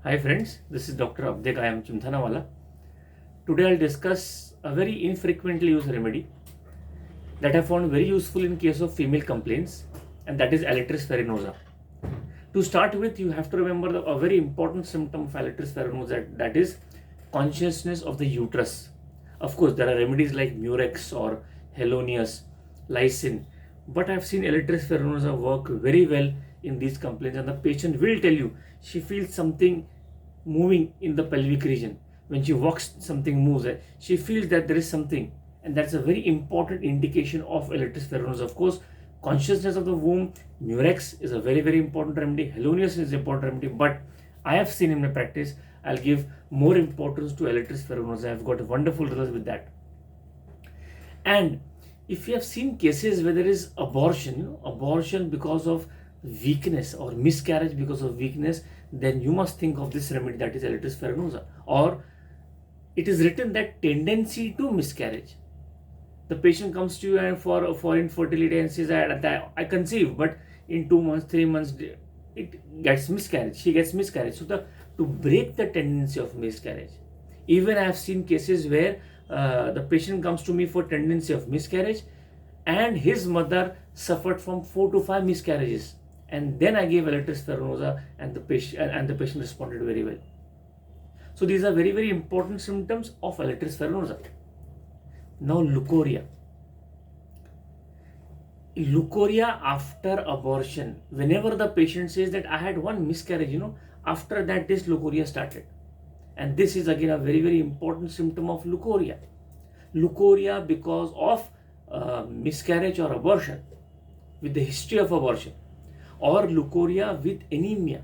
Hi friends, this is Dr. Abdek. I am Chimthanawala. Today I'll discuss a very infrequently used remedy that I found very useful in case of female complaints, and that is ALETRIS farinosa. To start with, you have to remember a very important symptom of ALETRIS farinosa, that is consciousness of the uterus. Of course, there are remedies like Murex or Helonius, Lysine, but I've seen ALETRIS farinosa work very well in these complaints, and the patient will tell you she feels something moving in the pelvic region. When she walks, something moves. She feels that there is something, and that's a very important indication of ALETRIS farinosa. Of course, consciousness of the womb, Murex is a very, very important remedy. Helonius is an important remedy, but I have seen in my practice, I'll give more importance to ALETRIS farinosa. I've got wonderful results with that. And if you have seen cases where there is abortion, abortion because of weakness or miscarriage because of weakness, then you must think of this remedy, that is ALETRIS farinosa. Or it is written that tendency to miscarriage. The patient comes to you and for infertility and says that I conceive, but in 2 months, 3 months, it gets miscarriage. She gets miscarriage. So to break the tendency of miscarriage, even I have seen cases where the patient comes to me for tendency of miscarriage, and his mother suffered from 4 to 5 miscarriages, and then I gave ALETRIS farinosa, and the patient responded very well. So these are very, very important symptoms of ALETRIS farinosa. Now leukorrhea. Leukorrhea after abortion. Whenever the patient says that I had 1 miscarriage, after that this leukorrhea started. And this is again a very, very important symptom of leukorrhea. Leukorrhea because of miscarriage or abortion, with the history of abortion, or leukorrhea with anemia.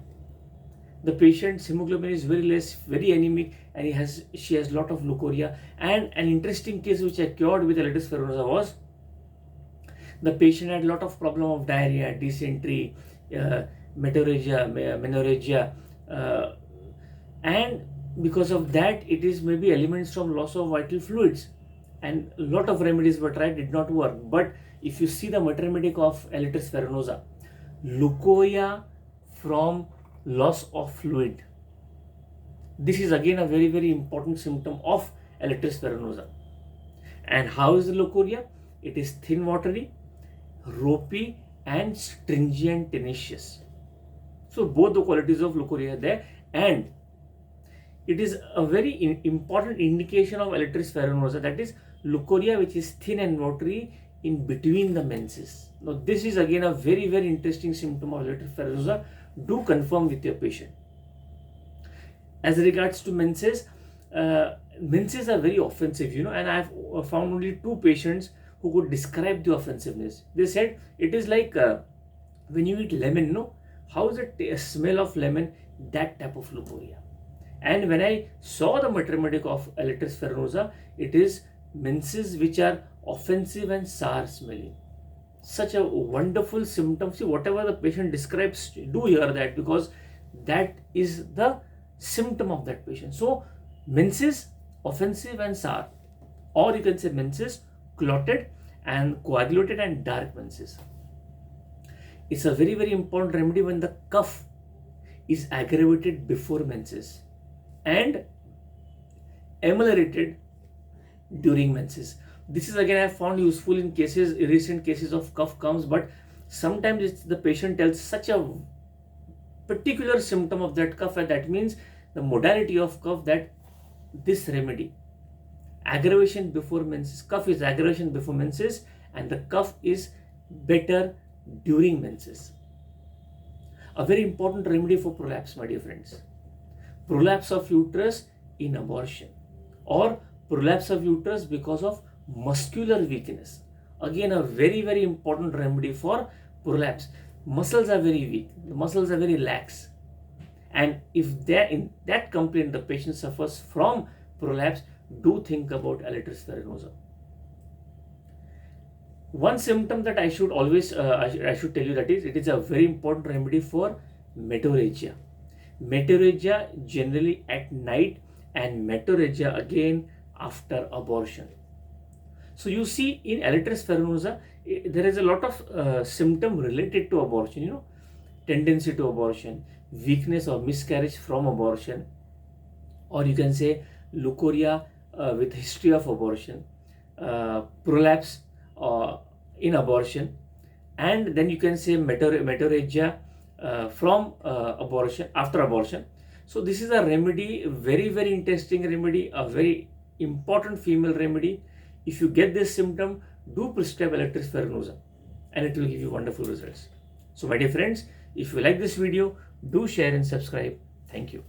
The patient's hemoglobin is very less, very anemic, and she has lot of leukorrhea. And an interesting case which I cured with ALETRIS farinosa was the patient had a lot of problem of diarrhea, dysentery, menorrhagia, and because of that, it is maybe elements from loss of vital fluids. And a lot of remedies were tried, did not work. But if you see the metromedic of ALETRIS farinosa, leukorrhea from loss of fluid. This is again a very, very important symptom of ALETRIS farinosa. And how is the leukorrhea? It is thin, watery, ropey, and stringent, tenacious. So both the qualities of leukorrhea are there, and it is a very important indication of ALETRIS farinosa, that is leukorrhea which is thin and watery in between the menses. Now this is again a very, very interesting symptom of ALETRIS farinosa. Do confirm with your patient. As regards to menses, menses are very offensive, and I have found only 2 patients who could describe the offensiveness. They said it is like when you eat lemon, how is the smell of lemon? That type of leukorrhea. And when I saw the metromedic of ALETRIS farinosa, it is menses which are offensive and sour smelling. Such a wonderful symptom. See, whatever the patient describes, do hear that, because that is the symptom of that patient. So menses offensive and sour, or you can say menses clotted and coagulated and dark menses. It's a very, very important remedy when the cough is aggravated before menses and ameliorated during menses. This is again I have found useful in cases, recent cases of cough comes, but sometimes the patient tells such a particular symptom of that cough, and that means the modality of cough, that this remedy, aggravation before menses, cough is aggravation before menses, and the cough is better during menses. A very important remedy for prolapse, my dear friends. Prolapse of uterus in abortion, or prolapse of uterus because of muscular weakness. Again, a very, very important remedy for prolapse. Muscles are very weak, the muscles are very lax, and if in that complaint the patient suffers from prolapse, do think about ALETRIS farinosa. One symptom that I should always I should tell you, that is, it is a very important remedy for menorrhagia. Menorrhagia generally at night, and menorrhagia again after abortion. So you see in ALETRIS farinosa, there is a lot of symptom related to abortion, tendency to abortion, weakness or miscarriage from abortion, or you can say leukorrhea with history of abortion, prolapse in abortion, and then you can say metorrhagia from abortion, after abortion. So this is a remedy, very, very interesting remedy, a very important female remedy. If you get this symptom, do prescribe ALETRIS farinosa and it will give you wonderful results. So my dear friends, if you like this video, do share and subscribe. Thank you.